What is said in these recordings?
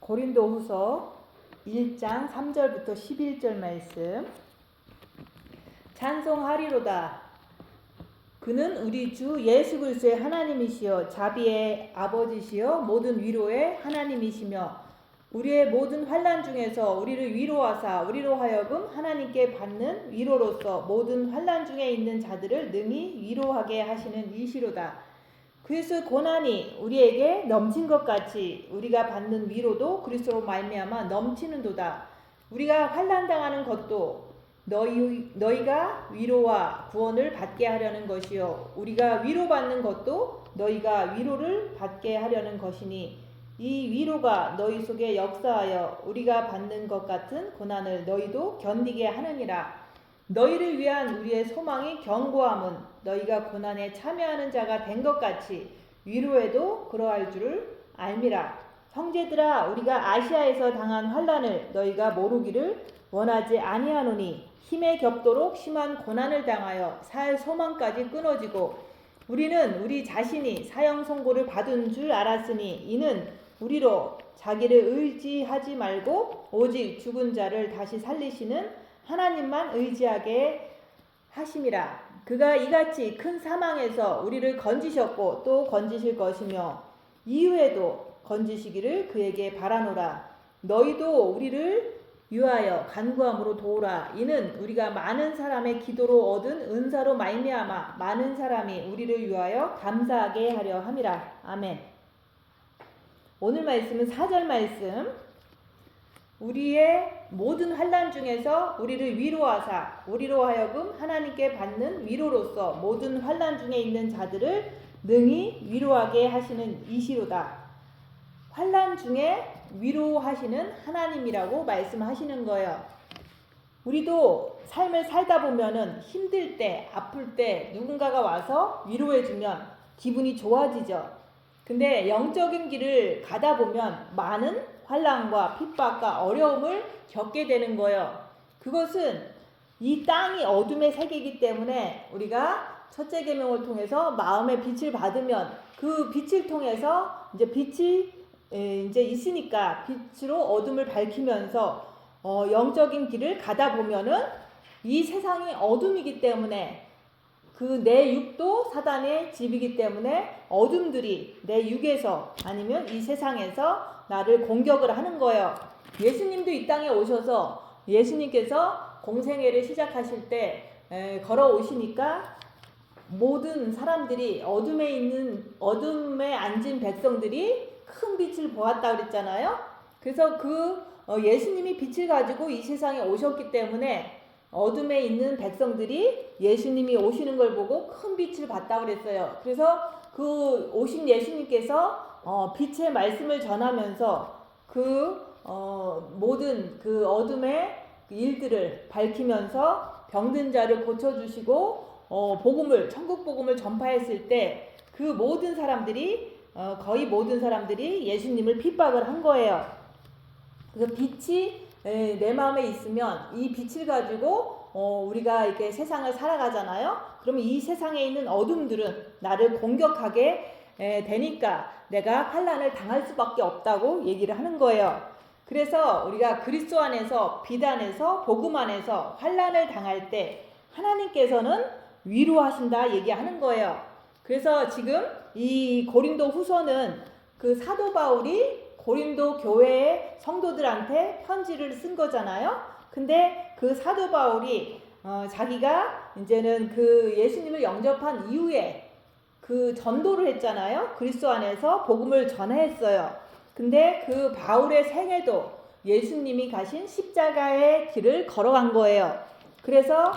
고린도후서 1장 3절부터 11절 말씀. 찬송하리로다. 그는 우리 주 예수 그리스도의 하나님이시여 자비의 아버지시여 모든 위로의 하나님이시며 우리의 모든 환난 중에서 우리를 위로하사 우리로 하여금 하나님께 받는 위로로서 모든 환난 중에 있는 자들을 능히 위로하게 하시는 이시로다. 그리스도의 고난이 우리에게 넘친 것 같이 우리가 받는 위로도 그리스도로 말미암아 넘치는도다. 우리가 환난 당하는 것도 너희가 위로와 구원을 받게 하려는 것이요 우리가 위로받는 것도 너희가 위로를 받게 하려는 것이니 이 위로가 너희 속에 역사하여 우리가 받는 것 같은 고난을 너희도 견디게 하느니라. 너희를 위한 우리의 소망이 견고함은 너희가 고난에 참여하는 자가 된 것 같이 위로에도 그러할 줄을 알미라. 형제들아, 우리가 아시아에서 당한 환난을 너희가 모르기를 원하지 아니하노니 힘에 겹도록 심한 고난을 당하여 살 소망까지 끊어지고 우리는 우리 자신이 사형 선고를 받은 줄 알았으니 이는 우리로 자기를 의지하지 말고 오직 죽은 자를 다시 살리시는 하나님만 의지하게 하심이라. 그가 이같이 큰 사망에서 우리를 건지셨고 또 건지실 것이며 이후에도 건지시기를 그에게 바라노라. 너희도 우리를 위하여 간구함으로 도우라. 이는 우리가 많은 사람의 기도로 얻은 은사로 말미암아 많은 사람이 우리를 위하여 감사하게 하려 함이라. 아멘. 오늘 말씀은 4절 말씀. 우리의 모든 환난 중에서 우리를 위로하사 우리로 하여금 하나님께 받는 위로로서 모든 환난 중에 있는 자들을 능히 위로하게 하시는 이시로다. 환난 중에 위로하시는 하나님이라고 말씀하시는 거예요. 우리도 삶을 살다 보면은 힘들 때, 아플 때 누군가가 와서 위로해주면 기분이 좋아지죠. 근데 영적인 길을 가다 보면 많은 환난과 핍박과 어려움을 겪게 되는 거예요. 그것은 이 땅이 어둠의 세계이기 때문에 우리가 첫째 계명을 통해서 마음의 빛을 받으면 그 빛을 통해서 이제 빛이 이제 있으니까 빛으로 어둠을 밝히면서 영적인 길을 가다 보면은 이 세상이 어둠이기 때문에 그 내 육도 사단의 집이기 때문에 어둠들이 내 육에서 아니면 이 세상에서 나를 공격을 하는 거예요. 예수님도 이 땅에 오셔서 예수님께서 공생애를 시작하실 때 걸어오시니까 모든 사람들이 어둠에 앉은 백성들이 큰 빛을 보았다 그랬잖아요. 그래서 예수님이 빛을 가지고 이 세상에 오셨기 때문에 어둠에 있는 백성들이 예수님이 오시는 걸 보고 큰 빛을 봤다고 그랬어요. 그래서 그 오신 예수님께서 빛의 말씀을 전하면서 모든 그 어둠의 일들을 밝히면서 병든 자를 고쳐주시고 천국 복음을 전파했을 때 그 모든 사람들이 거의 모든 사람들이 예수님을 핍박을 한 거예요. 그래서 빛이 내 마음에 있으면 이 빛을 가지고 우리가 이렇게 세상을 살아가잖아요. 그러면 이 세상에 있는 어둠들은 나를 공격하게 되니까 내가 환난을 당할 수밖에 없다고 얘기를 하는 거예요. 그래서 우리가 그리스도 안에서 빛 안에서 복음 안에서 환난을 당할 때 하나님께서는 위로하신다 얘기하는 거예요. 그래서 지금 이 고린도 후서는 그 사도 바울이 고린도 교회의 성도들한테 편지를 쓴 거잖아요. 근데 그 사도 바울이 자기가 이제는 그 예수님을 영접한 이후에 그 전도를 했잖아요. 그리스도 안에서 복음을 전했어요. 근데 그 바울의 생애도 예수님이 가신 십자가의 길을 걸어간 거예요. 그래서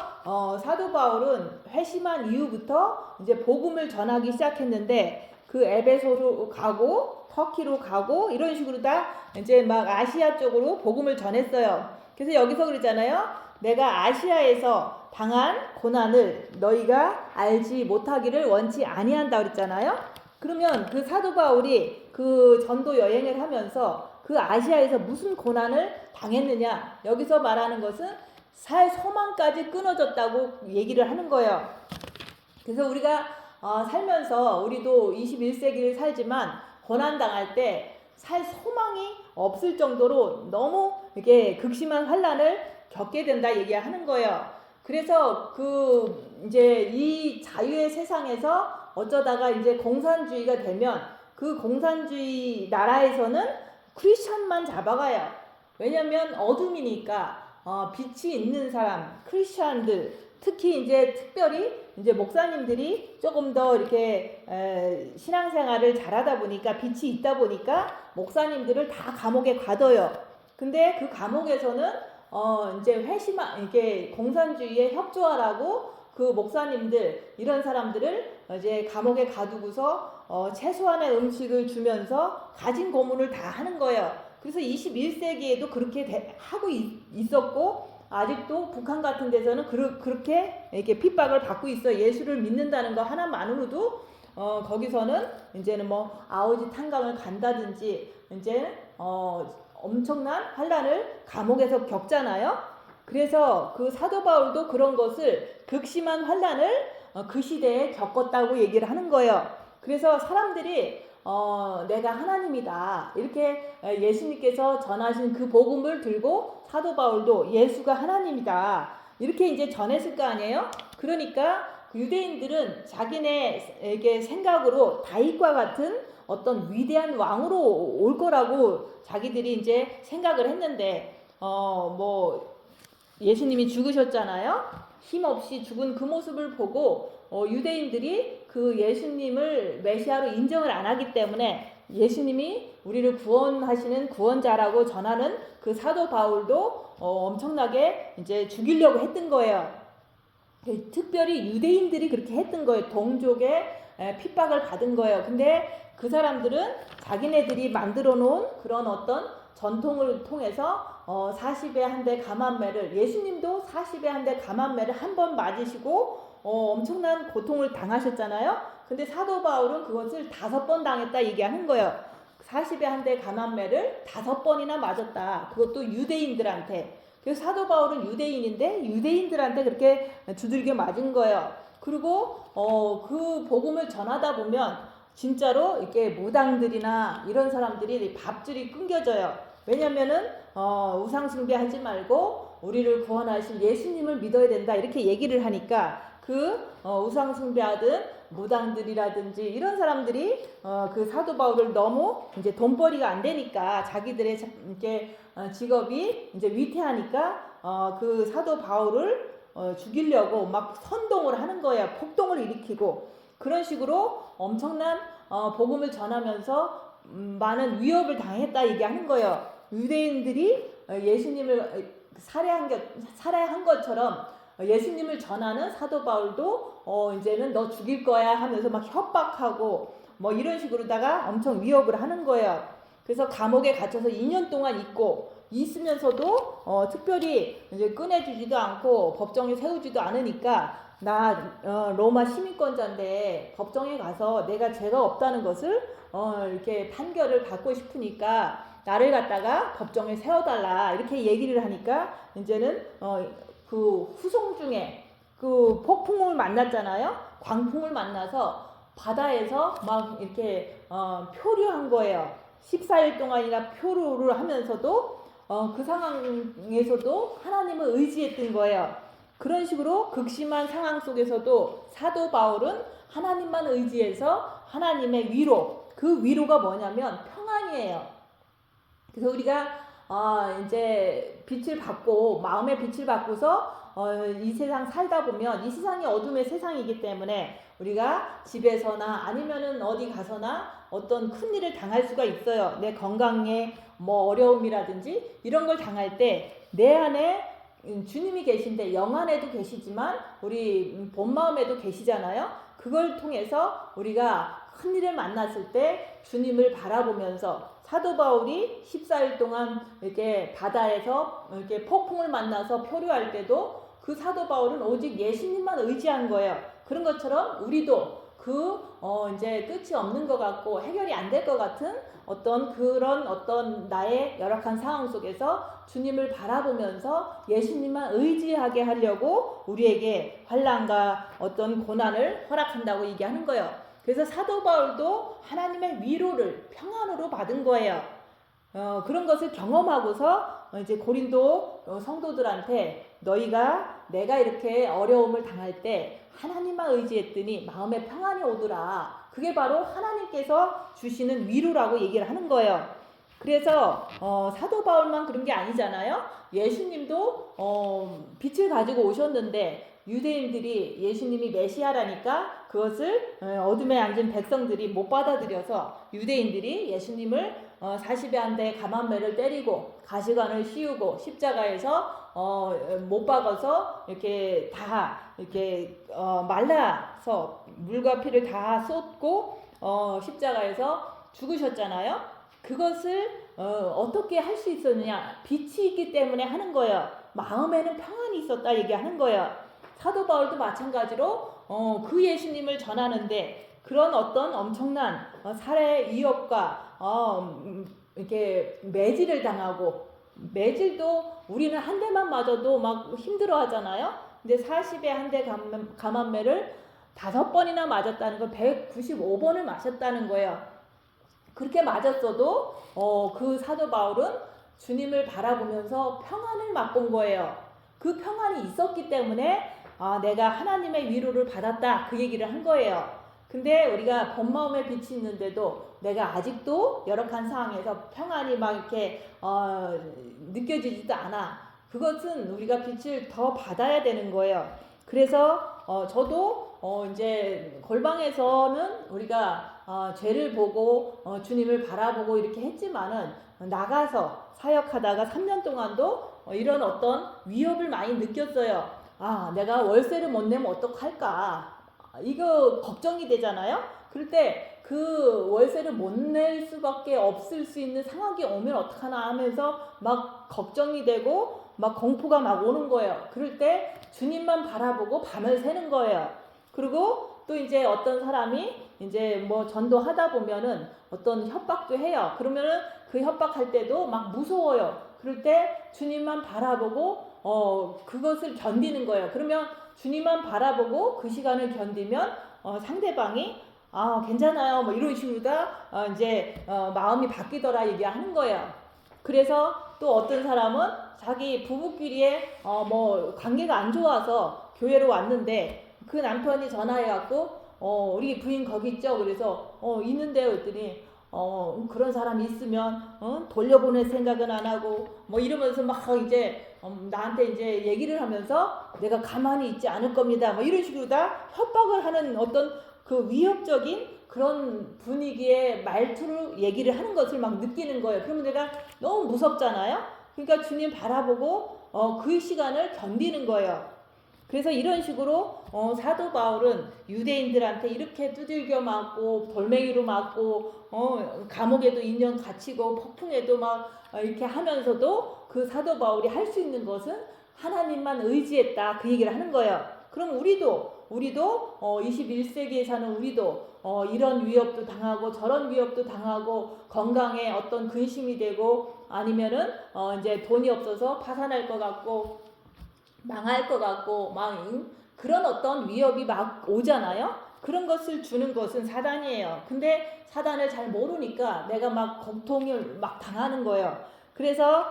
사도 바울은 회심한 이후부터 이제 복음을 전하기 시작했는데 그 에베소로 가고 터키로 가고 이런 식으로 다 이제 막 아시아 쪽으로 복음을 전했어요. 그래서 여기서 그러잖아요. 내가 아시아에서 당한 고난을 너희가 알지 못하기를 원치 아니한다 그랬잖아요. 그러면 그 사도 바울이 그 전도 여행을 하면서 그 아시아에서 무슨 고난을 당했느냐? 여기서 말하는 것은 살 소망까지 끊어졌다고 얘기를 하는 거예요. 그래서 우리가 살면서 우리도 21세기를 살지만 고난당할 때 살 소망이 없을 정도로 너무 이게 극심한 환란을 겪게 된다 얘기하는 거예요. 그래서 이제 이 자유의 세상에서 어쩌다가 이제 공산주의가 되면 그 공산주의 나라에서는 크리스천만 잡아가요. 왜냐면 어둠이니까 빛이 있는 사람, 크리스천들, 특히 이제 특별히 이제 목사님들이 조금 더 이렇게 신앙생활을 잘하다 보니까 빛이 있다 보니까 목사님들을 다 감옥에 가둬요. 근데 그 감옥에서는 이제 이렇게 공산주의에 협조하라고 그 목사님들 이런 사람들을 이제 감옥에 가두고서 최소한의 음식을 주면서 가진 고문을 다 하는 거예요. 그래서 21세기에도 그렇게 하고 있었고 아직도 북한 같은 데서는 그렇게 이렇게 핍박을 받고 있어요. 예수를 믿는다는 거 하나만으로도 거기서는 이제는 뭐 아우지 탄광을 간다든지 이제 엄청난 환란을 감옥에서 겪잖아요. 그래서 그 사도 바울도 그런 것을 극심한 환란을 그 시대에 겪었다고 얘기를 하는 거예요. 그래서 사람들이 내가 하나님이다 이렇게 예수님께서 전하신 그 복음을 들고 사도 바울도 예수가 하나님이다 이렇게 이제 전했을 거 아니에요. 그러니까 유대인들은 자기네에게 생각으로 다윗과 같은 어떤 위대한 왕으로 올 거라고 자기들이 이제 생각을 했는데 뭐 예수님이 죽으셨잖아요. 힘없이 죽은 그 모습을 보고 유대인들이 그 예수님을 메시아로 인정을 안 하기 때문에 예수님이 우리를 구원하시는 구원자라고 전하는 그 사도 바울도 엄청나게 이제 죽이려고 했던 거예요. 특별히 유대인들이 그렇게 했던 거예요. 동족의 핍박을 받은 거예요. 근데 그 사람들은 자기네들이 만들어 놓은 그런 어떤 전통을 통해서 40에 한 대 감한매를 예수님도 40에 한 대 감한매를 한 번 맞으시고 엄청난 고통을 당하셨잖아요. 근데 사도 바울은 그것을 5번 당했다 얘기하는 거예요. 40에 한 대 감한매를 5번이나 맞았다. 그것도 유대인들한테. 그래서 사도 바울은 유대인인데 유대인들한테 그렇게 두들겨 맞은 거예요. 그리고 그 복음을 전하다 보면 진짜로 이렇게 무당들이나 이런 사람들이 밥줄이 끊겨져요. 왜냐면은 우상 숭배하지 말고 우리를 구원하신 예수님을 믿어야 된다 이렇게 얘기를 하니까 그 우상 숭배하던 무당들이라든지 이런 사람들이 그 사도 바울을 너무 이제 돈벌이가 안 되니까 자기들의 이렇게 직업이 이제 위태하니까 그 사도 바울을 죽이려고 막 선동을 하는 거예요. 폭동을 일으키고 그런 식으로 엄청난 복음을 전하면서 많은 위협을 당했다 얘기하는 거예요. 유대인들이 예수님을 살해한 것처럼 예수님을 전하는 사도 바울도 이제는 너 죽일 거야 하면서 막 협박하고 뭐 이런 식으로다가 엄청 위협을 하는 거예요. 그래서 감옥에 갇혀서 2년 동안 있으면서도 특별히 이제 꺼내주지도 않고 법정에 세우지도 않으니까 나 로마 시민권자인데 법정에 가서 내가 죄가 없다는 것을 이렇게 판결을 받고 싶으니까 나를 갖다가 법정에 세워달라 이렇게 얘기를 하니까 이제는 그 후송 중에 그 폭풍을 만났잖아요. 광풍을 만나서 바다에서 막 이렇게 표류한 거예요. 14일 동안이나 표류를 하면서도 그 상황에서도 하나님을 의지했던 거예요. 그런 식으로 극심한 상황 속에서도 사도 바울은 하나님만 의지해서 하나님의 위로, 그 위로가 뭐냐면 평안이에요. 그래서 우리가 이제 빛을 받고 마음의 빛을 받고서 이 세상 살다 보면 이 세상이 어둠의 세상이기 때문에 우리가 집에서나 아니면은 어디 가서나 어떤 큰 일을 당할 수가 있어요. 내 건강에 뭐 어려움이라든지 이런 걸 당할 때 내 안에 주님이 계신데 영 안에도 계시지만 우리 본 마음에도 계시잖아요. 그걸 통해서 우리가 큰 일을 만났을 때 주님을 바라보면서 사도 바울이 14일 동안 이렇게 바다에서 이렇게 폭풍을 만나서 표류할 때도 그 사도 바울은 오직 예수님만 의지한 거예요. 그런 것처럼 우리도 이제 끝이 없는 것 같고 해결이 안 될 것 같은 어떤 나의 열악한 상황 속에서 주님을 바라보면서 예수님만 의지하게 하려고 우리에게 환난과 어떤 고난을 허락한다고 얘기하는 거예요. 그래서 사도 바울도 하나님의 위로를 평안으로 받은 거예요. 그런 것을 경험하고서 이제 고린도 성도들한테 너희가 내가 이렇게 어려움을 당할 때 하나님만 의지했더니 마음에 평안이 오더라. 그게 바로 하나님께서 주시는 위로라고 얘기를 하는 거예요. 그래서 사도 바울만 그런 게 아니잖아요. 예수님도 빛을 가지고 오셨는데 유대인들이 예수님이 메시아라니까 그것을 어둠에 앉은 백성들이 못 받아들여서 유대인들이 예수님을 40에 한 대 가만매를 때리고 가시관을 씌우고 십자가에서 못 박아서 이렇게 다 이렇게 말라서 물과 피를 다 쏟고 십자가에서 죽으셨잖아요. 그것을 어떻게 할 수 있었느냐? 빛이 있기 때문에 하는 거예요. 마음에는 평안이 있었다 얘기하는 거예요. 사도 바울도 마찬가지로 그 예수님을 전하는데 그런 어떤 엄청난 살해 위협과 이렇게 매질을 당하고 매질도 우리는 한 대만 맞아도 막 힘들어 하잖아요. 근데 40에 한 대 가만매를 5번이나 맞았다는 건 195번을 맞았다는 거예요. 그렇게 맞았어도 그 사도 바울은 주님을 바라보면서 평안을 맛본 거예요. 그 평안이 있었기 때문에 내가 하나님의 위로를 받았다 그 얘기를 한 거예요. 근데 우리가 본 마음에 빛이 있는데도 내가 아직도 열악한 상황에서 평안이 막 이렇게 느껴지지도 않아. 그것은 우리가 빛을 더 받아야 되는 거예요. 그래서 저도 이제 골방에서는 우리가 죄를 보고 주님을 바라보고 이렇게 했지만은 나가서 사역하다가 3년 동안도 이런 어떤 위협을 많이 느꼈어요. 내가 월세를 못 내면 어떡할까? 이거 걱정이 되잖아요. 그럴 때 그 월세를 못 낼 수밖에 없을 수 있는 상황이 오면 어떡하나 하면서 막 걱정이 되고 막 공포가 막 오는 거예요. 그럴 때 주님만 바라보고 밤을 새는 거예요. 그리고 또 이제 어떤 사람이 이제 뭐 전도하다 보면은 어떤 협박도 해요. 그러면은 그 협박할 때도 막 무서워요. 그럴 때 주님만 바라보고 그것을 견디는 거예요. 그러면 주님만 바라보고 그 시간을 견디면 상대방이 괜찮아요 뭐 이런 식으로 다 이제 마음이 바뀌더라 얘기하는 거예요. 그래서 또 어떤 사람은 자기 부부끼리에 뭐 관계가 안 좋아서 교회로 왔는데 그 남편이 전화해갖고 우리 부인 거기 있죠? 그래서 있는데요 했더니 그런 사람이 있으면 돌려보낼 생각은 안 하고 뭐 이러면서 막 이제 나한테 이제 얘기를 하면서 내가 가만히 있지 않을 겁니다 뭐 이런 식으로 다 협박을 하는 어떤 그 위협적인 그런 분위기의 말투로 얘기를 하는 것을 막 느끼는 거예요. 그러면 내가 너무 무섭잖아요. 그러니까 주님 바라보고 그 시간을 견디는 거예요. 그래서 이런 식으로 사도 바울은 유대인들한테 이렇게 두들겨 맞고 돌멩이로 맞고 감옥에도 2년 갇히고 폭풍에도 막 이렇게 하면서도 그 사도 바울이 할 수 있는 것은 하나님만 의지했다 그 얘기를 하는 거예요. 그럼 우리도 21세기에 사는 우리도 이런 위협도 당하고 저런 위협도 당하고 건강에 어떤 근심이 되고 아니면은 이제 돈이 없어서 파산할 것 같고 망할 것 같고 막 그런 어떤 위협이 막 오잖아요. 그런 것을 주는 것은 사단이에요. 근데 사단을 잘 모르니까 내가 막 고통을 막 당하는 거예요. 그래서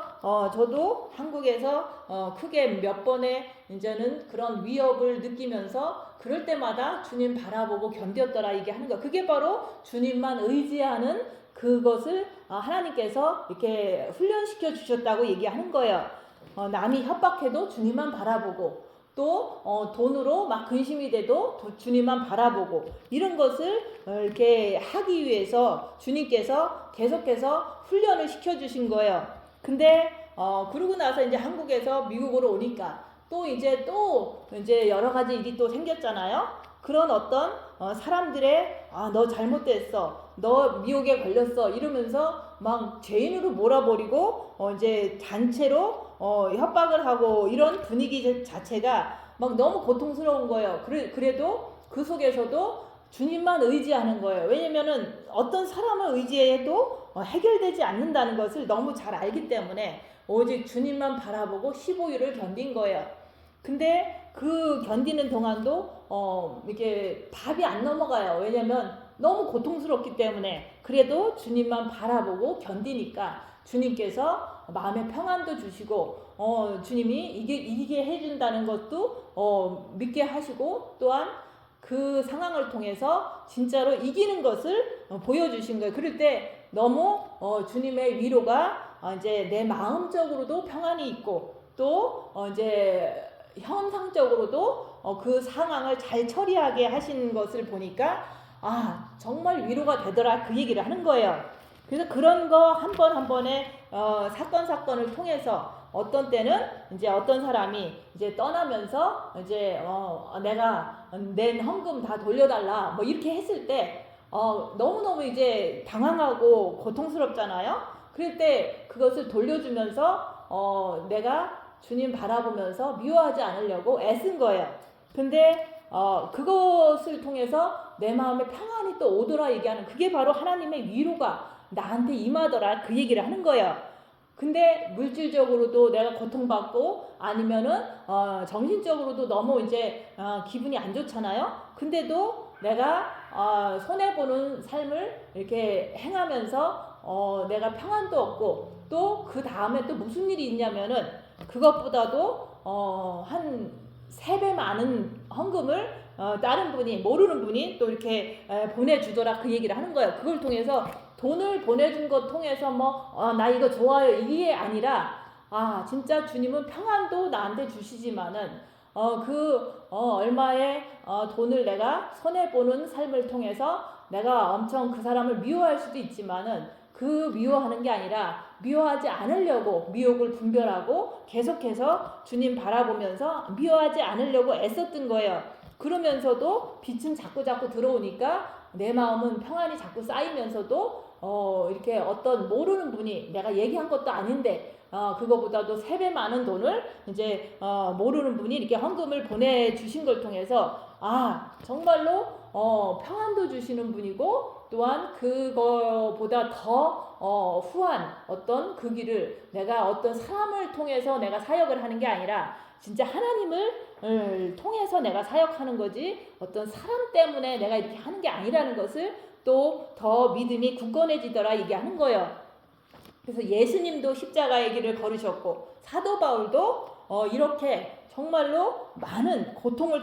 저도 한국에서 크게 몇 번의 이제는 그런 위협을 느끼면서 그럴 때마다 주님 바라보고 견뎠더라 얘기하는 거. 그게 바로 주님만 의지하는 그것을 하나님께서 이렇게 훈련시켜 주셨다고 얘기하는 거예요. 남이 협박해도 주님만 바라보고 또 돈으로 막 근심이 돼도 주님만 바라보고 이런 것을 이렇게 하기 위해서 주님께서 계속해서 훈련을 시켜주신 거예요. 근데 그러고 나서 이제 한국에서 미국으로 오니까 또 이제 여러 가지 일이 또 생겼잖아요. 그런 어떤 사람들의 너 잘못됐어, 너 미혹에 걸렸어 이러면서 막 죄인으로 몰아버리고 이제 단체로 협박을 하고 이런 분위기 자체가 막 너무 고통스러운 거예요. 그래도 그 속에서도 주님만 의지하는 거예요. 왜냐면은 어떤 사람을 의지해도 해결되지 않는다는 것을 너무 잘 알기 때문에 오직 주님만 바라보고 15일을 견딘 거예요. 근데 그 견디는 동안도 이게 밥이 안 넘어가요. 왜냐면 너무 고통스럽기 때문에 그래도 주님만 바라보고 견디니까 주님께서 마음의 평안도 주시고 주님이 이기게 해준다는 것도 믿게 하시고 또한 그 상황을 통해서 진짜로 이기는 것을 보여주신 거예요. 그럴 때 너무 주님의 위로가 이제 내 마음적으로도 평안이 있고 또 이제 현상적으로도 그 상황을 잘 처리하게 하신 것을 보니까 정말 위로가 되더라 그 얘기를 하는 거예요. 그래서 그런 거 한 번 한 번의 사건을 통해서 어떤 때는 이제 어떤 사람이 이제 떠나면서 이제 내가 낸 헌금 다 돌려달라 뭐 이렇게 했을 때 너무너무 이제 당황하고 고통스럽잖아요. 그럴 때 그것을 돌려주면서 내가 주님 바라보면서 미워하지 않으려고 애쓴 거예요. 근데 그것을 통해서 내 마음에 평안이 또 오더라 얘기하는 그게 바로 하나님의 위로가 나한테 임하더라 그 얘기를 하는 거예요. 근데 물질적으로도 내가 고통받고 아니면은 정신적으로도 너무 이제 기분이 안 좋잖아요. 근데도 내가 손해보는 삶을 이렇게 행하면서 내가 평안도 없고 또 그 다음에 또 무슨 일이 있냐면은 그것보다도 한 3배 많은 헌금을 다른 분이 모르는 분이 또 이렇게 보내주더라 그 얘기를 하는 거예요. 그걸 통해서 돈을 보내준 것 통해서 나 이거 좋아요 이게 아니라 진짜 주님은 평안도 나한테 주시지만은 얼마의 돈을 내가 손해보는 삶을 통해서 내가 엄청 그 사람을 미워할 수도 있지만은 그 미워하는 게 아니라 미워하지 않으려고 미혹을 분별하고 계속해서 주님 바라보면서 미워하지 않으려고 애썼던 거예요. 그러면서도 빛은 자꾸 들어오니까 내 마음은 평안이 자꾸 쌓이면서도 이렇게 어떤 모르는 분이 내가 얘기한 것도 아닌데 그거보다도 3배 많은 돈을 이제 모르는 분이 이렇게 헌금을 보내주신 걸 통해서 정말로 평안도 주시는 분이고 또한 그거보다 더 후한 어떤 그 길을 내가 어떤 사람을 통해서 내가 사역을 하는 게 아니라 진짜 하나님을 통해서 내가 사역하는 거지 어떤 사람 때문에 내가 이렇게 하는 게 아니라는 것을 또 더 믿음이 굳건해지더라 얘기하는 거예요. 그래서 예수님도 십자가의 길을 걸으셨고 사도 바울도 이렇게 정말로 많은 고통을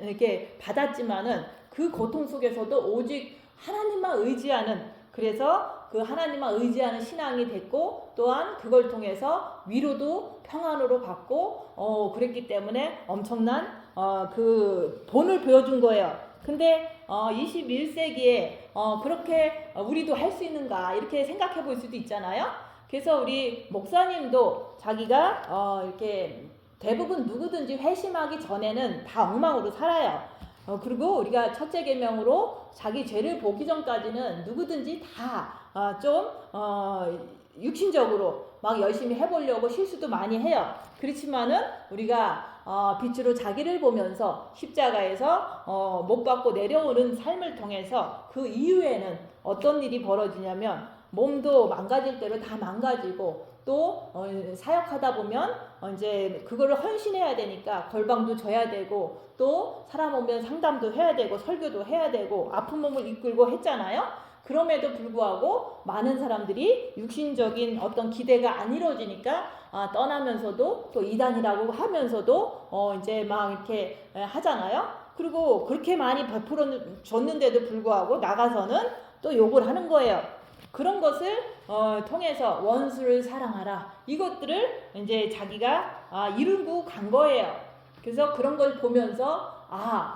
이렇게 받았지만은 그 고통 속에서도 오직 하나님만 의지하는 그래서 그 하나님만 의지하는 신앙이 됐고 또한 그걸 통해서 위로도 평안으로 받고 그랬기 때문에 엄청난 그 본을 보여준 거예요. 근데 21세기에 그렇게 우리도 할 수 있는가 이렇게 생각해 볼 수도 있잖아요. 그래서 우리 목사님도 자기가 이렇게 대부분 누구든지 회심하기 전에는 다 엉망으로 살아요. 그리고 우리가 첫째 계명으로 자기 죄를 보기 전까지는 누구든지 다 좀 육신적으로 막 열심히 해보려고 실수도 많이 해요. 그렇지만은 우리가 빛으로 자기를 보면서 십자가에서 못 받고 내려오는 삶을 통해서 그 이후에는 어떤 일이 벌어지냐면 몸도 망가질 대로 다 망가지고 또 사역하다 보면 이제 그거를 헌신해야 되니까 걸방도 져야 되고 또 사람 오면 상담도 해야 되고 설교도 해야 되고 아픈 몸을 이끌고 했잖아요. 그럼에도 불구하고 많은 사람들이 육신적인 어떤 기대가 안 이루어지니까 떠나면서도 또 이단이라고 하면서도 이제 막 이렇게 하잖아요. 그리고 그렇게 많이 베풀어 줬는데도 불구하고 나가서는 또 욕을 하는 거예요. 그런 것을 통해서 원수를 사랑하라 이것들을 이제 자기가 이루고 간 거예요. 그래서 그런 걸 보면서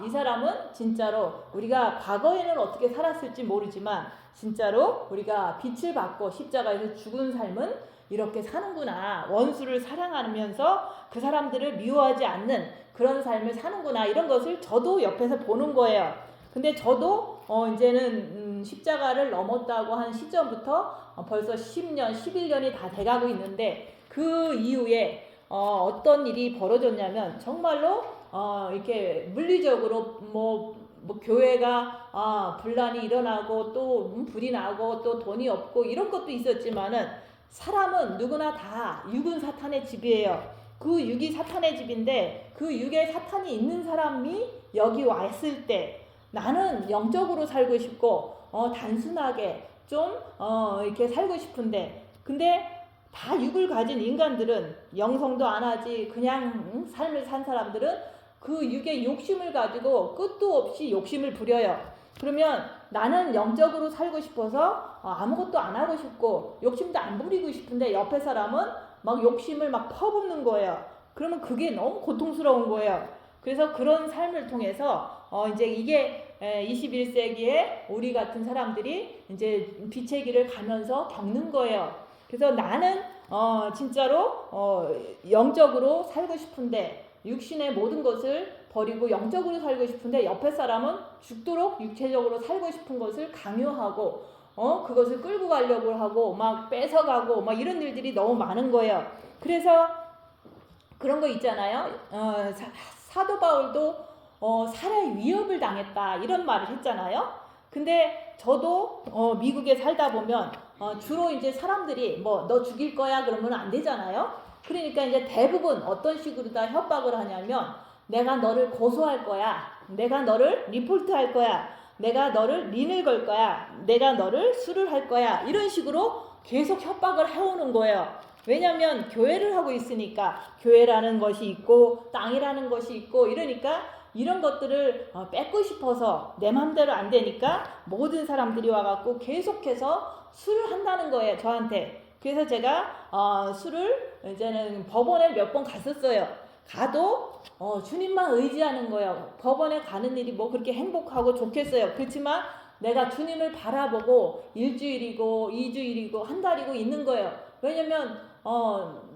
이 사람은 진짜로 우리가 과거에는 어떻게 살았을지 모르지만 진짜로 우리가 빛을 받고 십자가에서 죽은 삶은 이렇게 사는구나. 원수를 사랑하면서 그 사람들을 미워하지 않는 그런 삶을 사는구나. 이런 것을 저도 옆에서 보는 거예요. 근데 저도 이제는 십자가를 넘었다고 한 시점부터 벌써 10년, 11년이 다 돼가고 있는데 그 이후에 어떤 일이 벌어졌냐면 정말로 이렇게 물리적으로 뭐 교회가 분란이 일어나고 또 불이 나고 또 돈이 없고 이런 것도 있었지만은 사람은 누구나 다 육은 사탄의 집이에요. 그 육이 사탄의 집인데 그 육에 사탄이 있는 사람이 여기 왔을 때 나는 영적으로 살고 싶고 단순하게 좀 이렇게 살고 싶은데, 근데 다 육을 가진 인간들은 영성도 안 하지 그냥 삶을 산 사람들은 그 육의 욕심을 가지고 끝도 없이 욕심을 부려요. 그러면 나는 영적으로 살고 싶어서 아무것도 안 하고 싶고 욕심도 안 부리고 싶은데 옆에 사람은 막 욕심을 막 퍼붓는 거예요. 그러면 그게 너무 고통스러운 거예요. 그래서 그런 삶을 통해서 이제 이게 21세기에 우리 같은 사람들이 이제 빛의 길을 가면서 겪는 거예요. 그래서 나는 진짜로 영적으로 살고 싶은데 육신의 모든 것을 버리고 영적으로 살고 싶은데 옆에 사람은 죽도록 육체적으로 살고 싶은 것을 강요하고 그것을 끌고 가려고 하고 막 뺏어가고 막 이런 일들이 너무 많은 거예요. 그래서 그런 거 있잖아요. 사도 바울도 살아의 위협을 당했다 이런 말을 했잖아요. 근데 저도 미국에 살다 보면 주로 이제 사람들이 뭐 너 죽일 거야 그러면 안 되잖아요. 그러니까 이제 대부분 어떤 식으로 다 협박을 하냐면 내가 너를 고소할 거야, 내가 너를 리포트할 거야, 내가 너를 린을 걸 거야, 내가 너를 수를 할 거야, 이런 식으로 계속 협박을 해오는 거예요. 왜냐하면 교회를 하고 있으니까 교회라는 것이 있고 땅이라는 것이 있고 이러니까 이런 것들을 뺏고 싶어서 내 맘대로 안 되니까 모든 사람들이 와갖고 계속해서 수를 한다는 거예요, 저한테. 그래서 제가 수를 이제는 법원에 몇 번 갔었어요. 가도 주님만 의지하는 거예요. 법원에 가는 일이 뭐 그렇게 행복하고 좋겠어요. 그렇지만 내가 주님을 바라보고 일주일이고 2주일이고 한 달이고 있는 거예요. 왜냐면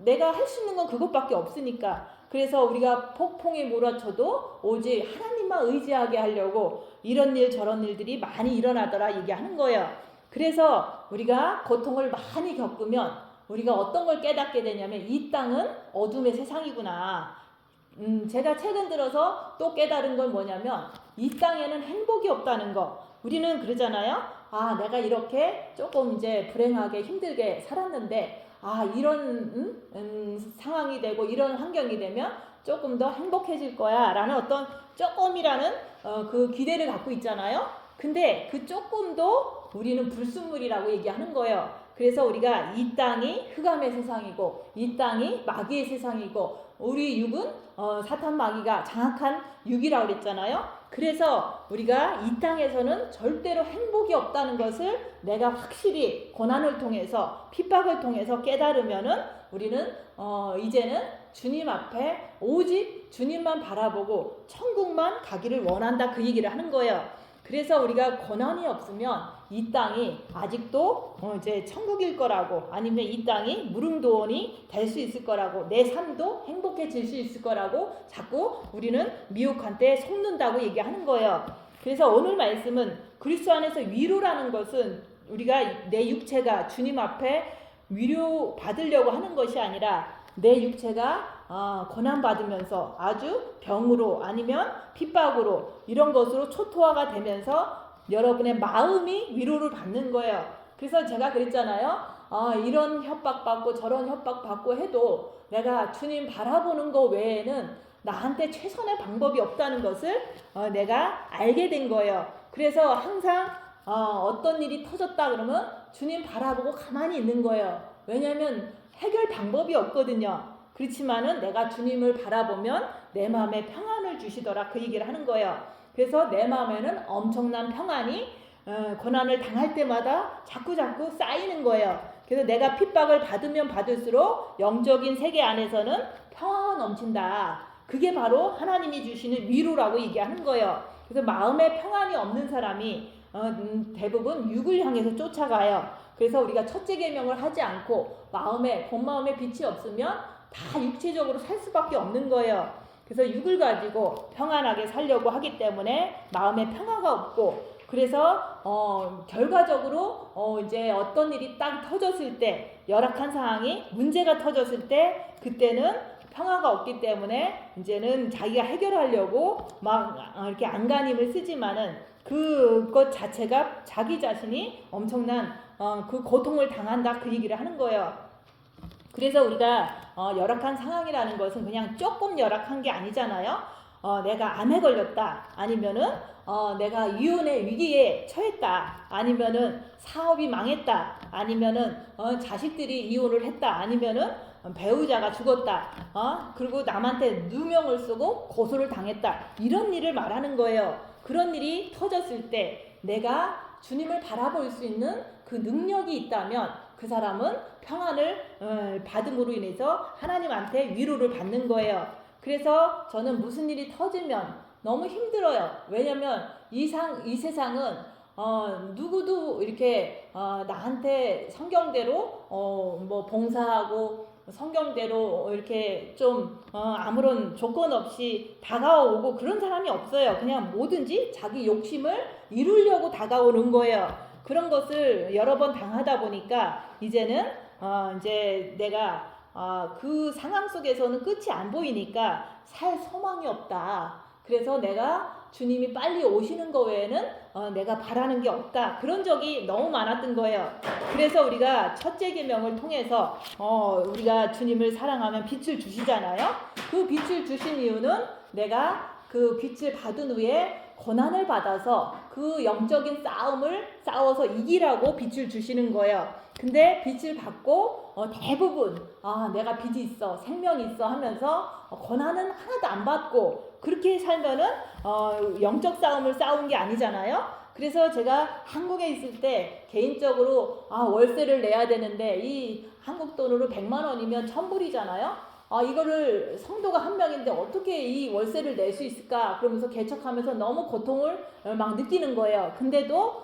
내가 할 수 있는 건 그것밖에 없으니까. 그래서 우리가 폭풍에 몰아쳐도 오직 하나님만 의지하게 하려고 이런 일 저런 일들이 많이 일어나더라 얘기하는 거예요. 그래서 우리가 고통을 많이 겪으면 우리가 어떤 걸 깨닫게 되냐면 이 땅은 어둠의 세상이구나. 제가 최근 들어서 또 깨달은 건 뭐냐면 이 땅에는 행복이 없다는 거. 우리는 그러잖아요. 내가 이렇게 조금 이제 불행하게 힘들게 살았는데 이런 상황이 되고 이런 환경이 되면 조금 더 행복해질 거야 라는 어떤 조금이라는 그 기대를 갖고 있잖아요. 근데 그 조금도 우리는 불순물이라고 얘기하는 거예요. 그래서 우리가 이 땅이 흑암의 세상이고 이 땅이 마귀의 세상이고 우리 육은 사탄 마귀가 장악한 육이라고 그랬잖아요. 그래서 우리가 이 땅에서는 절대로 행복이 없다는 것을 내가 확실히 고난을 통해서 핍박을 통해서 깨달으면은 우리는 이제는 주님 앞에 오직 주님만 바라보고 천국만 가기를 원한다 그 얘기를 하는 거예요. 그래서 우리가 고난이 없으면 이 땅이 아직도 이제 천국일 거라고 아니면 이 땅이 무릉도원이 될 수 있을 거라고 내 삶도 행복해질 수 있을 거라고 자꾸 우리는 미혹한테 속는다고 얘기하는 거예요. 그래서 오늘 말씀은 그리스도 안에서 위로라는 것은 우리가 내 육체가 주님 앞에 위로 받으려고 하는 것이 아니라 내 육체가 고난받으면서 아주 병으로 아니면 핍박으로 이런 것으로 초토화가 되면서 여러분의 마음이 위로를 받는 거예요. 그래서 제가 그랬잖아요. 이런 협박받고 저런 협박받고 해도 내가 주님 바라보는 거 외에는 나한테 최선의 방법이 없다는 것을 내가 알게 된 거예요. 그래서 항상 어떤 일이 터졌다 그러면 주님 바라보고 가만히 있는 거예요. 왜냐하면 해결 방법이 없거든요. 그렇지만은 내가 주님을 바라보면 내 마음에 평안을 주시더라 그 얘기를 하는 거예요. 그래서 내 마음에는 엄청난 평안이 고난을 당할 때마다 자꾸 쌓이는 거예요. 그래서 내가 핍박을 받으면 받을수록 영적인 세계 안에서는 평화가 넘친다. 그게 바로 하나님이 주시는 위로라고 얘기하는 거예요. 그래서 마음에 평안이 없는 사람이 대부분 육을 향해서 쫓아가요. 그래서 우리가 첫째 계명을 하지 않고 본 마음에 빛이 없으면 다 육체적으로 살 수밖에 없는 거예요. 그래서 육을 가지고 평안하게 살려고 하기 때문에 마음에 평화가 없고 그래서 결과적으로 이제 어떤 일이 딱 터졌을 때 열악한 상황이 문제가 터졌을 때 그때는 평화가 없기 때문에 이제는 자기가 해결하려고 막 이렇게 안간힘을 쓰지만은 그것 자체가 자기 자신이 엄청난 그 고통을 당한다 그 얘기를 하는 거예요. 그래서 우리가 열악한 상황이라는 것은 그냥 조금 열악한 게 아니잖아요. 내가 암에 걸렸다. 아니면은 내가 이혼의 위기에 처했다. 아니면은 사업이 망했다. 아니면은 자식들이 이혼을 했다. 아니면은 배우자가 죽었다. 그리고 남한테 누명을 쓰고 고소를 당했다. 이런 일을 말하는 거예요. 그런 일이 터졌을 때 내가 주님을 바라볼 수 있는 그 능력이 있다면 그 사람은 평안을 받음으로 인해서 하나님한테 위로를 받는 거예요. 그래서 저는 무슨 일이 터지면 너무 힘들어요. 왜냐면 이 세상은 누구도 이렇게 나한테 성경대로 뭐 봉사하고 성경대로 이렇게 좀 아무런 조건 없이 다가오고 그런 사람이 없어요. 그냥 뭐든지 자기 욕심을 이루려고 다가오는 거예요. 그런 것을 여러 번 당하다 보니까 이제는 이제 내가 그 상황 속에서는 끝이 안 보이니까 살 소망이 없다. 그래서 내가 주님이 빨리 오시는 거 외에는 내가 바라는 게 없다. 그런 적이 너무 많았던 거예요. 그래서 우리가 첫째 계명을 통해서 우리가 주님을 사랑하면 빛을 주시잖아요. 그 빛을 주신 이유는 내가 그 빛을 받은 후에 고난을 받아서 그 영적인 싸움을 싸워서 이기라고 빛을 주시는 거예요. 근데 빛을 받고 대부분 내가 빛이 있어, 생명이 있어 하면서 고난은 하나도 안 받고 그렇게 살면은 영적 싸움을 싸운 게 아니잖아요. 그래서 제가 한국에 있을 때 개인적으로 월세를 내야 되는데 이 한국 돈으로 100만 원이면 1000불이잖아요. 이거를 성도가 한 명인데 어떻게 이 월세를 낼 수 있을까? 그러면서 개척하면서 너무 고통을 막 느끼는 거예요. 근데도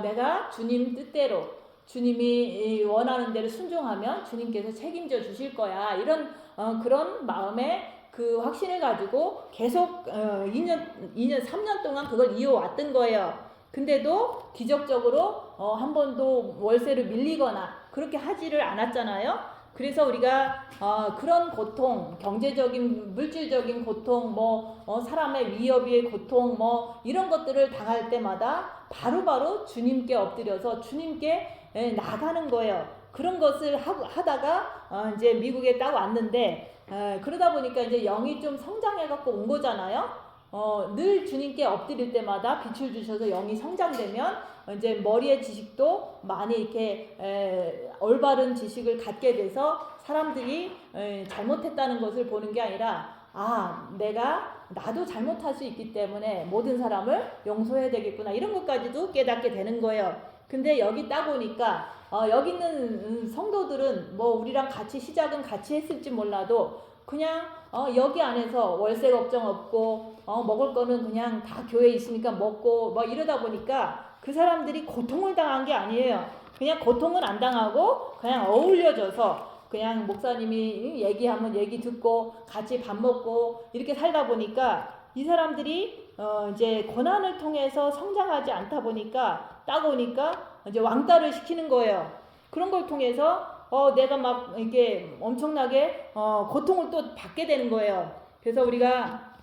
내가 주님 뜻대로 주님이 원하는 대로 순종하면 주님께서 책임져 주실 거야. 이런 그런 마음에 그 확신을 가지고 계속 2년, 3년 동안 그걸 이어왔던 거예요. 근데도 기적적으로 한 번도 월세를 밀리거나 그렇게 하지를 않았잖아요. 그래서 우리가 그런 고통, 경제적인, 물질적인 고통, 사람의 위협의 고통, 이런 것들을 당할 때마다 바로바로 주님께 엎드려서 주님께 나가는 거예요. 그런 것을 하다가 이제 미국에 딱 왔는데 그러다 보니까 이제 영이 좀 성장해갖고 온 거잖아요. 늘 주님께 엎드릴 때마다 빛을 주셔서 영이 성장되면 이제 머리의 지식도 많이 이렇게 올바른 지식을 갖게 돼서 사람들이 잘못했다는 것을 보는 게 아니라 나도 잘못할 수 있기 때문에 모든 사람을 용서해야 되겠구나 이런 것까지도 깨닫게 되는 거예요. 근데 여기 딱 오니까 여기 있는 성도들은 우리랑 같이 시작은 같이 했을지 몰라도 그냥 여기 안에서 월세 걱정 없고 먹을 거는 그냥 다 교회에 있으니까 먹고 이러다 보니까 그 사람들이 고통을 당한 게 아니에요. 그냥 고통은 안 당하고 그냥 어울려져서 그냥 목사님이 얘기하면 얘기 듣고 같이 밥 먹고 이렇게 살다 보니까 이 사람들이 이제 고난을 통해서 성장하지 않다 보니까 딱 오니까 이제 왕따를 시키는 거예요. 그런 걸 통해서 내가 막 이렇게 엄청나게 고통을 또 받게 되는 거예요. 그래서 우리가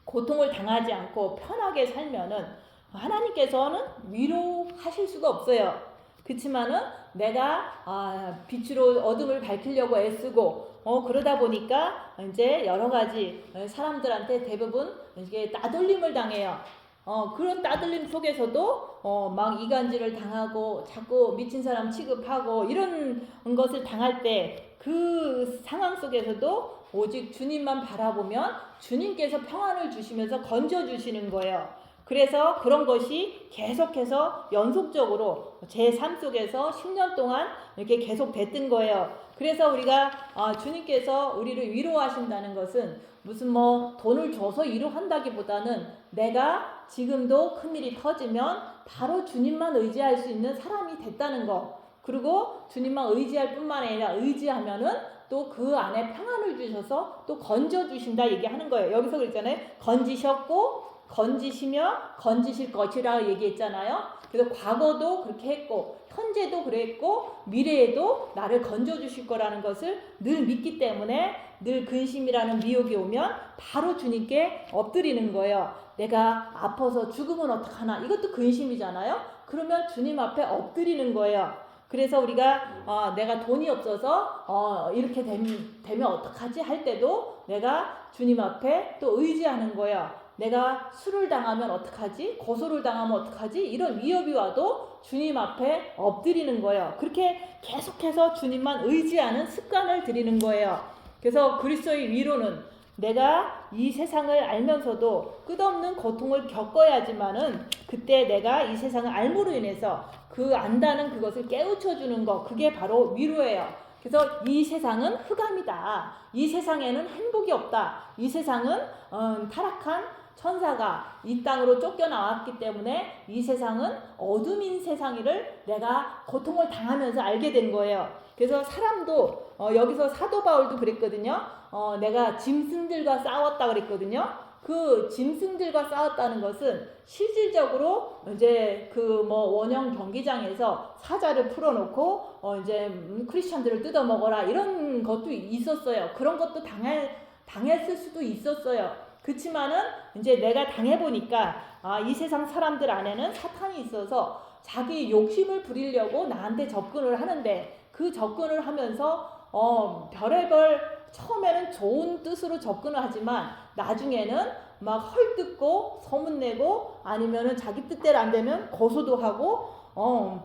고통을 당하지 않고 편하게 살면은 하나님께서는 위로하실 수가 없어요. 그렇지만은 내가 빛으로 어둠을 밝히려고 애쓰고 그러다 보니까 이제 여러 가지 사람들한테 대부분 이게 따돌림을 당해요. 그런 따돌림 속에서도 막 이간질을 당하고 자꾸 미친 사람 취급하고 이런 것을 당할 때 그 상황 속에서도 오직 주님만 바라보면 주님께서 평안을 주시면서 건져주시는 거예요. 그래서 그런 것이 계속해서 연속적으로 제 삶 속에서 10년 동안 이렇게 계속 됐던 거예요. 그래서 우리가 주님께서 우리를 위로하신다는 것은 무슨 돈을 줘서 위로한다기보다는 내가 지금도 큰일이 터지면 바로 주님만 의지할 수 있는 사람이 됐다는 거. 그리고 주님만 의지할 뿐만 아니라 의지하면은 또 그 안에 평안을 주셔서 또 건져주신다 얘기하는 거예요. 여기서 그랬잖아요. 건지셨고 건지시며 건지실 것이라 얘기했잖아요. 그래서 과거도 그렇게 했고 현재도 그랬고 미래에도 나를 건져주실 거라는 것을 늘 믿기 때문에 늘 근심이라는 미혹이 오면 바로 주님께 엎드리는 거예요. 내가 아파서 죽으면 어떡하나 이것도 근심이잖아요. 그러면 주님 앞에 엎드리는 거예요. 그래서 우리가 내가 돈이 없어서 이렇게 되면 어떡하지 할 때도 내가 주님 앞에 또 의지하는 거예요. 내가 술을 당하면 어떡하지? 고소를 당하면 어떡하지? 이런 위협이 와도 주님 앞에 엎드리는 거예요. 그렇게 계속해서 주님만 의지하는 습관을 들이는 거예요. 그래서 그리스도의 위로는 내가 이 세상을 알면서도 끝없는 고통을 겪어야지만은 그때 내가 이 세상을 알므로 인해서 그 안다는 그것을 깨우쳐 주는 것, 그게 바로 위로예요. 그래서 이 세상은 흑암이다. 이 세상에는 행복이 없다. 이 세상은 타락한 천사가 이 땅으로 쫓겨나왔기 때문에 이 세상은 어둠인 세상이를 내가 고통을 당하면서 알게 된 거예요. 그래서 사람도 여기서 사도 바울도 그랬거든요. 내가 짐승들과 싸웠다 그랬거든요. 그 짐승들과 싸웠다는 것은 실질적으로 이제 그 원형 경기장에서 사자를 풀어놓고 이제 크리스천들을 뜯어먹어라 이런 것도 있었어요. 그런 것도 당했을 수도 있었어요. 그렇지만은 이제 내가 당해보니까 이 세상 사람들 안에는 사탄이 있어서 자기 욕심을 부리려고 나한테 접근을 하는데 그 접근을 하면서 별의별 처음에는 좋은 뜻으로 접근을 하지만 나중에는 막 헐뜯고 소문내고 아니면은 자기 뜻대로 안 되면 고소도 하고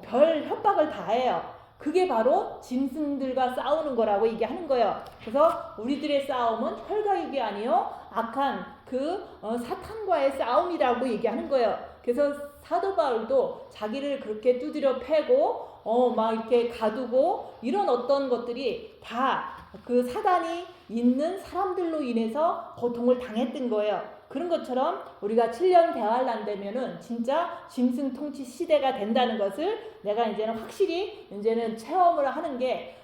별 협박을 다 해요. 그게 바로 짐승들과 싸우는 거라고 얘기하는 거예요. 그래서 우리들의 싸움은 혈과 육이 아니요 악한 그 사탄과의 싸움이라고 얘기하는 거예요. 그래서 사도 바울도 자기를 그렇게 두드려 패고 막 이렇게 가두고 이런 어떤 것들이 다 그 사단이 있는 사람들로 인해서 고통을 당했던 거예요. 그런 것처럼 우리가 7년 대환란 되면은 진짜 짐승 통치 시대가 된다는 것을 내가 이제는 확실히 이제는 체험을 하는 게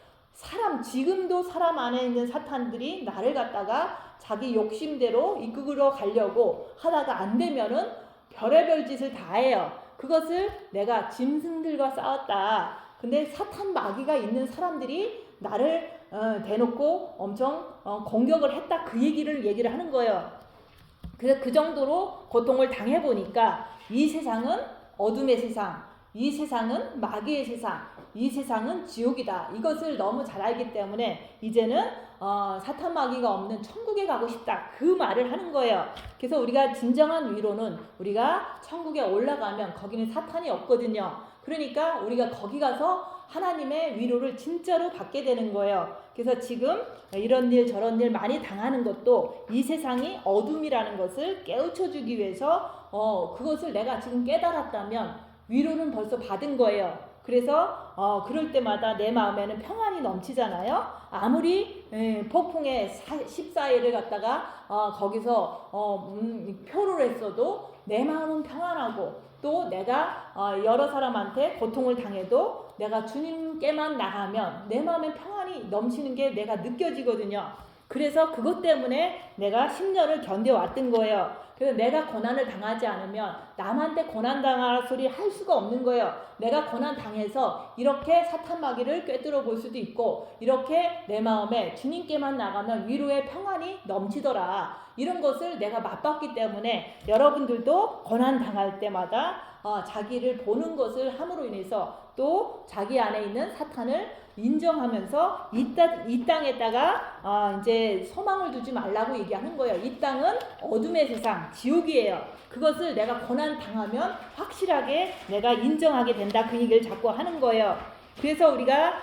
지금도 사람 안에 있는 사탄들이 나를 갖다가 자기 욕심대로 이끌어 가려고 하다가 안 되면은 별의별 짓을 다 해요. 그것을 내가 짐승들과 싸웠다. 근데 사탄 마귀가 있는 사람들이 나를 대놓고 엄청 공격을 했다. 그 얘기를 하는 거예요. 그래서 그 정도로 고통을 당해보니까 이 세상은 어둠의 세상, 이 세상은 마귀의 세상, 이 세상은 지옥이다. 이것을 너무 잘 알기 때문에 이제는 사탄 마귀가 없는 천국에 가고 싶다. 그 말을 하는 거예요. 그래서 우리가 진정한 위로는 우리가 천국에 올라가면 거기는 사탄이 없거든요. 그러니까 우리가 거기 가서 하나님의 위로를 진짜로 받게 되는 거예요. 그래서 지금 이런 일 저런 일 많이 당하는 것도 이 세상이 어둠이라는 것을 깨우쳐 주기 위해서 그것을 내가 지금 깨달았다면 위로는 벌써 받은 거예요. 그래서 그럴 때마다 내 마음에는 평안이 넘치잖아요. 아무리 폭풍의 14일을 갖다가 거기서 표를 했어도 내 마음은 평안하고 또 내가 여러 사람한테 고통을 당해도 내가 주님께만 나가면 내 마음에 평안이 넘치는 게 내가 느껴지거든요. 그래서 그것 때문에 내가 10년을 견뎌왔던 거예요. 그래서 내가 고난을 당하지 않으면 남한테 고난 당할 소리 할 수가 없는 거예요. 내가 고난 당해서 이렇게 사탄 마귀를 꿰뚫어 볼 수도 있고 이렇게 내 마음에 주님께만 나가면 위로의 평안이 넘치더라. 이런 것을 내가 맛봤기 때문에 여러분들도 고난 당할 때마다 자기를 보는 것을 함으로 인해서 또 자기 안에 있는 사탄을 인정하면서 이 땅에다가 이제 소망을 두지 말라고 얘기하는 거예요. 이 땅은 어둠의 세상, 지옥이에요. 그것을 내가 고난 당하면 확실하게 내가 인정하게 된다. 그 얘기를 자꾸 하는 거예요. 그래서 우리가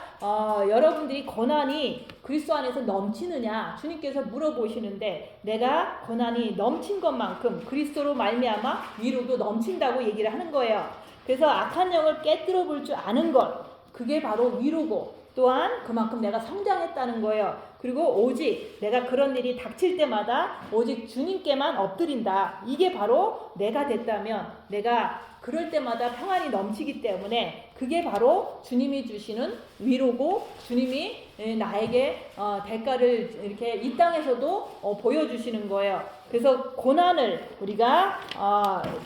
여러분들이 고난이 그리스도 안에서 넘치느냐 주님께서 물어보시는데 내가 고난이 넘친 것만큼 그리스도로 말미암아 위로도 넘친다고 얘기를 하는 거예요. 그래서 악한 영을 깨뜨려 볼 줄 아는 것 그게 바로 위로고 또한 그만큼 내가 성장했다는 거예요. 그리고 오직 내가 그런 일이 닥칠 때마다 오직 주님께만 엎드린다. 이게 바로 내가 됐다면 내가 그럴 때마다 평안이 넘치기 때문에 그게 바로 주님이 주시는 위로고 주님이 나에게 대가를 이렇게 이 땅에서도 보여주시는 거예요. 그래서 고난을 우리가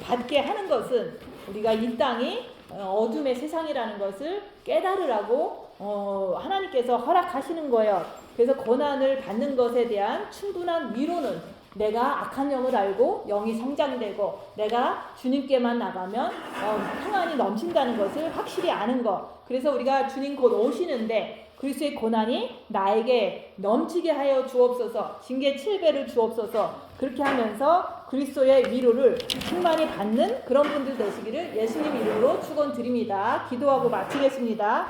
받게 하는 것은 우리가 이 땅이 어둠의 세상이라는 것을 깨달으라고 하나님께서 허락하시는 거예요. 그래서 고난을 받는 것에 대한 충분한 위로는 내가 악한 영을 알고 영이 성장되고 내가 주님께만 나가면 평안이 넘친다는 것을 확실히 아는 것. 그래서 우리가 주님 곧 오시는데 그리스도의 고난이 나에게 넘치게 하여 주옵소서. 징계 7배를 주옵소서. 그렇게 하면서 그리스도의 위로를 충만히 받는 그런 분들 되시기를 예수님 이름으로 축원드립니다. 기도하고 마치겠습니다.